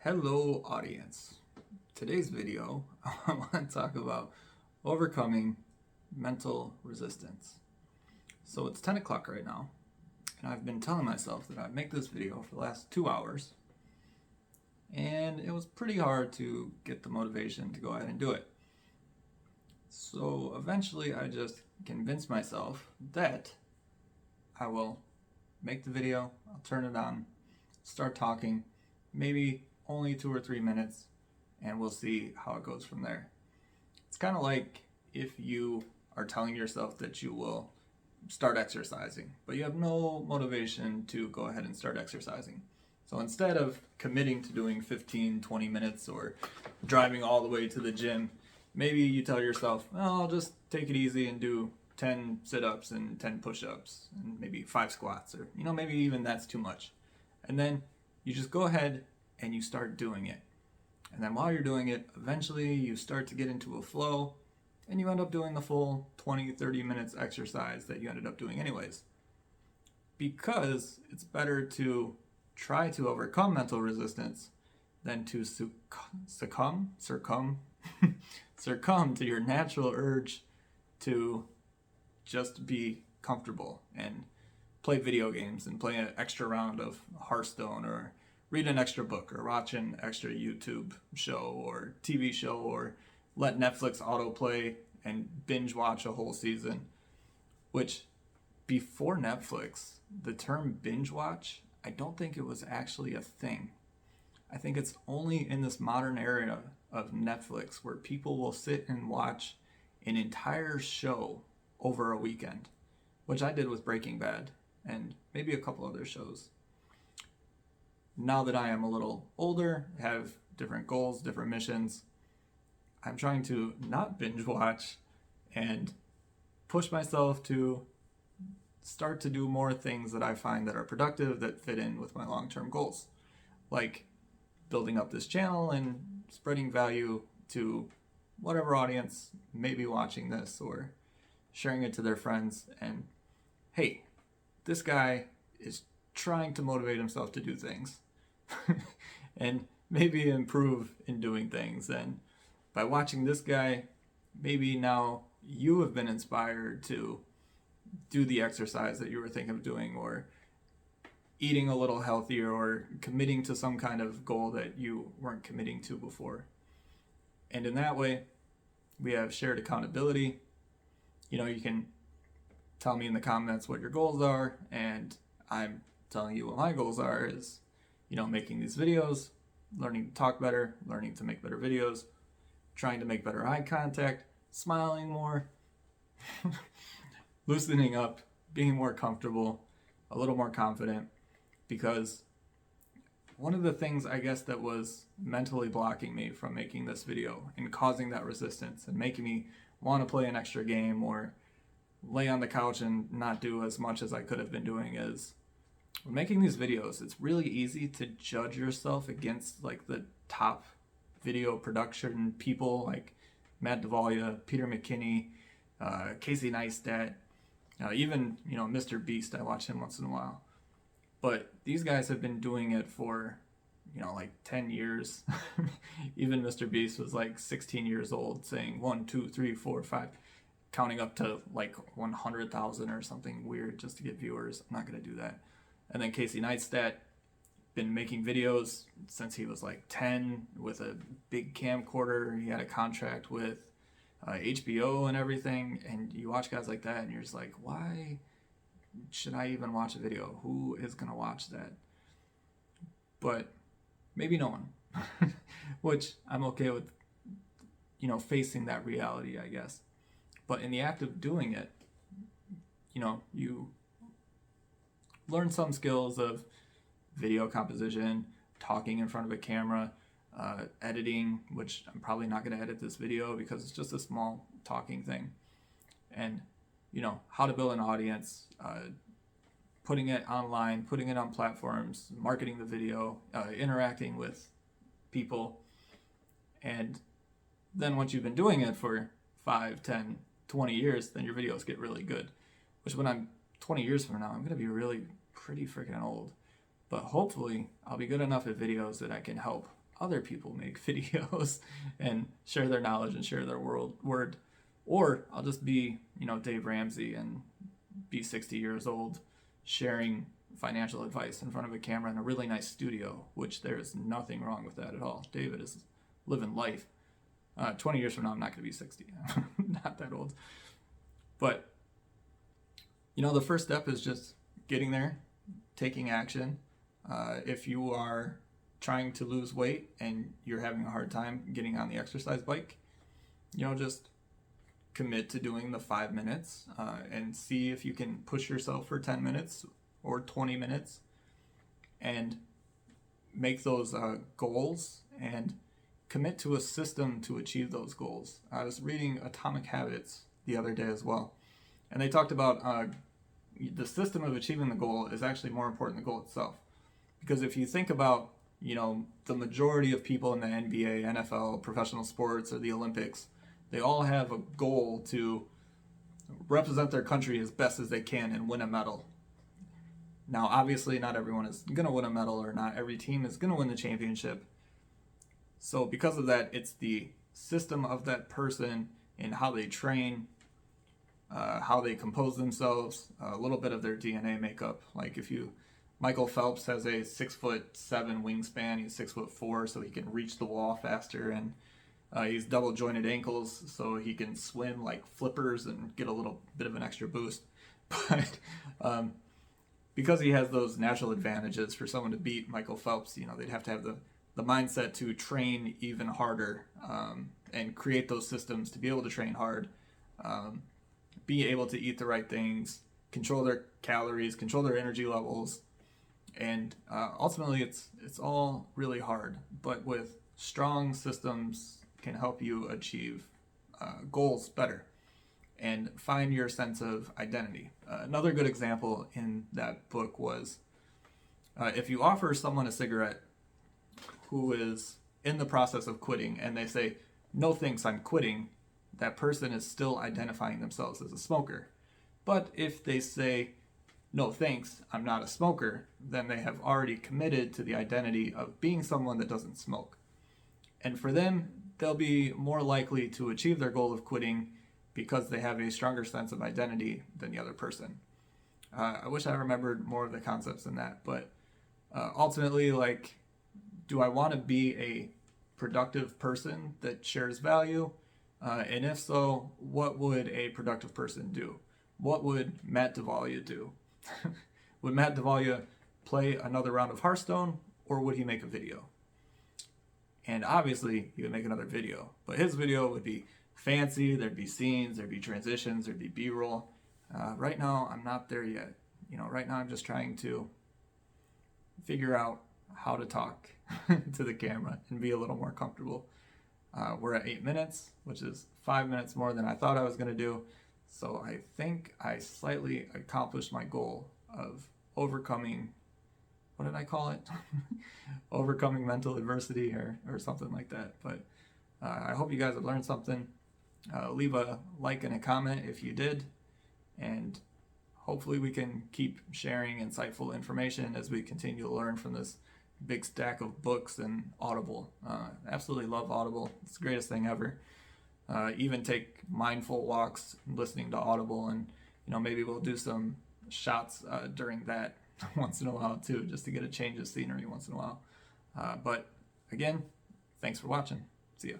Hello audience. Today's video, I want to talk about overcoming mental resistance. So it's 10 o'clock right now, and I've been telling myself that I'd make this video for the last 2 hours, and it was pretty hard to get the motivation to go ahead and do it. So eventually I just convinced myself that I will make the video, I'll turn it on, start talking, maybe only 2 or 3 minutes, and we'll see how it goes from there. It's kind of like if you are telling yourself that you will start exercising, but you have no motivation to go ahead and start exercising. So instead of committing to doing 15-20 minutes or driving all the way to the gym, maybe you tell yourself, well, I'll just take it easy and do 10 sit-ups and 10 push-ups and maybe 5 squats, or maybe even that's too much. And then you just go ahead and you start doing it. And then while you're doing it, eventually you start to get into a flow and you end up doing the full 20-30 minutes exercise that you ended up doing anyways. Because it's better to try to overcome mental resistance than to succumb to your natural urge to just be comfortable and play video games and play an extra round of Hearthstone, or read an extra book, or watch an extra YouTube show or TV show, or let Netflix autoplay and binge watch a whole season. Which, before Netflix, the term binge watch, I don't think it was actually a thing. I think it's only in this modern era of Netflix where people will sit and watch an entire show over a weekend, which I did with Breaking Bad and maybe a couple other shows. Now that I am a little older, have different goals, different missions, I'm trying to not binge watch and push myself to start to do more things that I find that are productive, that fit in with my long-term goals. Like building up this channel and spreading value to whatever audience may be watching this, or sharing it to their friends. And hey, this guy is trying to motivate himself to do things and maybe improve in doing things. And by watching this guy, maybe now you have been inspired to do the exercise that you were thinking of doing, or eating a little healthier, or committing to some kind of goal that you weren't committing to before. And in that way, we have shared accountability. You can tell me in the comments what your goals are, and I'm telling you what my goals are is, making these videos, learning to talk better, learning to make better videos, trying to make better eye contact, smiling more, loosening up, being more comfortable, a little more confident. Because one of the things, I guess, that was mentally blocking me from making this video and causing that resistance and making me want to play an extra game or lay on the couch and not do as much as I could have been doing is, when making these videos, it's really easy to judge yourself against like the top video production people like Matt D'Avolia, Peter McKinney, Casey Neistat, even Mr. Beast. I watch him once in a while. But these guys have been doing it for, like 10 years. Even Mr. Beast was like 16 years old, saying 1, 2, 3, 4, 5, counting up to like 100,000 or something weird just to get viewers. I'm not going to do that. And then Casey Neistat, been making videos since he was like 10 with a big camcorder. He had a contract with HBO and everything. And you watch guys like that and you're just like, why should I even watch a video? Who is going to watch that? But maybe no one, which I'm okay with, facing that reality, I guess. But in the act of doing it, you learn some skills of video composition, talking in front of a camera, editing, which I'm probably not going to edit this video because it's just a small talking thing. And how to build an audience, putting it online, putting it on platforms, marketing the video, interacting with people. And then once you've been doing it for 5, 10, 20 years, then your videos get really good. Which when I'm 20 years from now, I'm going to be really pretty freaking old. But hopefully I'll be good enough at videos that I can help other people make videos and share their knowledge and share their word. Or I'll just be, Dave Ramsey and be 60 years old sharing financial advice in front of a camera in a really nice studio, which there is nothing wrong with that at all. David is living life. 20 years from now, I'm not going to be 60. Not that old. But, the first step is just getting there, taking action. If you are trying to lose weight and you're having a hard time getting on the exercise bike, just commit to doing the 5 minutes and see if you can push yourself for 10 minutes or 20 minutes and make those goals and commit to a system to achieve those goals. I was reading Atomic Habits the other day as well, and they talked about the system of achieving the goal is actually more important than the goal itself. Because if you think about, the majority of people in the NBA, NFL, professional sports, or the Olympics, they all have a goal to represent their country as best as they can and win a medal. Now, obviously, not everyone is going to win a medal, or not every team is going to win the championship. So because of that, it's the system of that person and how they train, how they compose themselves, a little bit of their DNA makeup. Like Michael Phelps has a 6'7" wingspan. He's 6'4", so he can reach the wall faster, and he's double jointed ankles, so he can swim like flippers and get a little bit of an extra boost. But because he has those natural advantages, for someone to beat Michael Phelps, they'd have to have the mindset to train even harder and create those systems to be able to train hard, be able to eat the right things, control their calories, control their energy levels, and ultimately it's all really hard. But with strong systems can help you achieve goals better and find your sense of identity. Another good example in that book was if you offer someone a cigarette who is in the process of quitting and they say, "No thanks, I'm quitting," that person is still identifying themselves as a smoker. But if they say, "No thanks, I'm not a smoker," then they have already committed to the identity of being someone that doesn't smoke. And for them, they'll be more likely to achieve their goal of quitting because they have a stronger sense of identity than the other person. I wish I remembered more of the concepts in that, but ultimately, do I want to be a productive person that shares value? And if so, what would a productive person do? What would Matt D'Avolia do? Would Matt D'Avolia play another round of Hearthstone, or would he make a video? And obviously, he would make another video. But his video would be fancy, there'd be scenes, there'd be transitions, there'd be B-roll. Right now, I'm not there yet. Right now I'm just trying to figure out how to talk to the camera and be a little more comfortable. We're at 8 minutes, which is 5 minutes more than I thought I was going to do. So I think I slightly accomplished my goal of overcoming, what did I call it? Overcoming mental adversity or something like that. But I hope you guys have learned something. Leave a like and a comment if you did. And hopefully we can keep sharing insightful information as we continue to learn from this big stack of books and Audible. Absolutely love Audible. It's the greatest thing ever. Even take mindful walks listening to Audible, and maybe we'll do some shots during that once in a while too, just to get a change of scenery once in a while. But again, thanks for watching. See ya.